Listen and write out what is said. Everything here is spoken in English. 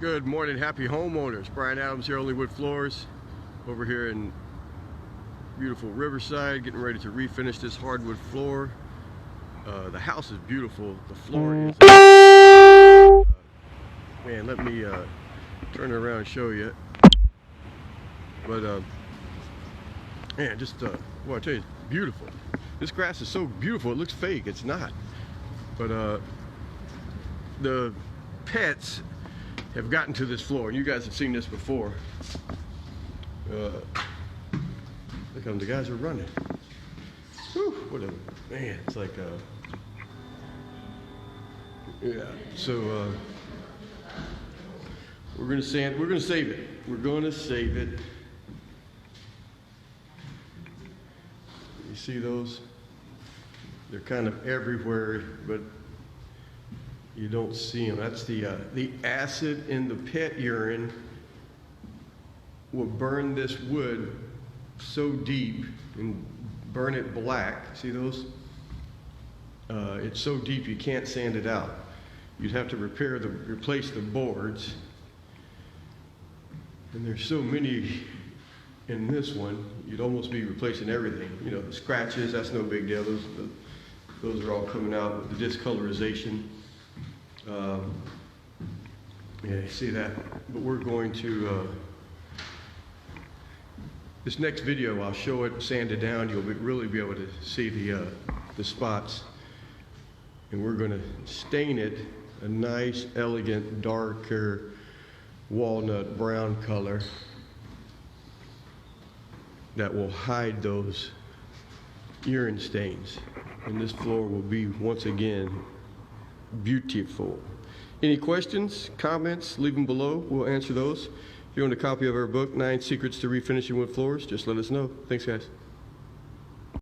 Good morning, happy homeowners. Brian Adams here, OnlyWoodFloors, over here in beautiful Riverside, getting ready to refinish this hardwood floor. The house is beautiful. The floor is man, let me turn it around and show you. But man, just well, I tell you, it's beautiful. This grass is so beautiful. It looks fake. It's not. But the pets have gotten to this floor, and you guys have seen this before. Look how the guys are running. Whew, what a man! It's like yeah. So we're gonna save it. We're gonna save it. You see those? They're kind of everywhere, but you don't see them. That's the acid in the pet urine will burn this wood so deep and burn it black. See those? It's so deep you can't sand it out. You'd have to replace the boards. And there's so many in this one, you'd almost be replacing everything. You know, the scratches, that's no big deal. Those are all coming out with the discolorization. Yeah, you see that? But we're going to, this next video, I'll show it sanded down. You'll really be able to see the spots. And we're going to stain it a nice, elegant, darker walnut brown color that will hide those urine stains. And this floor will be, once again, beautiful. Any questions, comments, leave them below. We'll answer those. If you want a copy of our book, 9 Secrets to Refinishing Wood Floors, just let us know. Thanks, guys.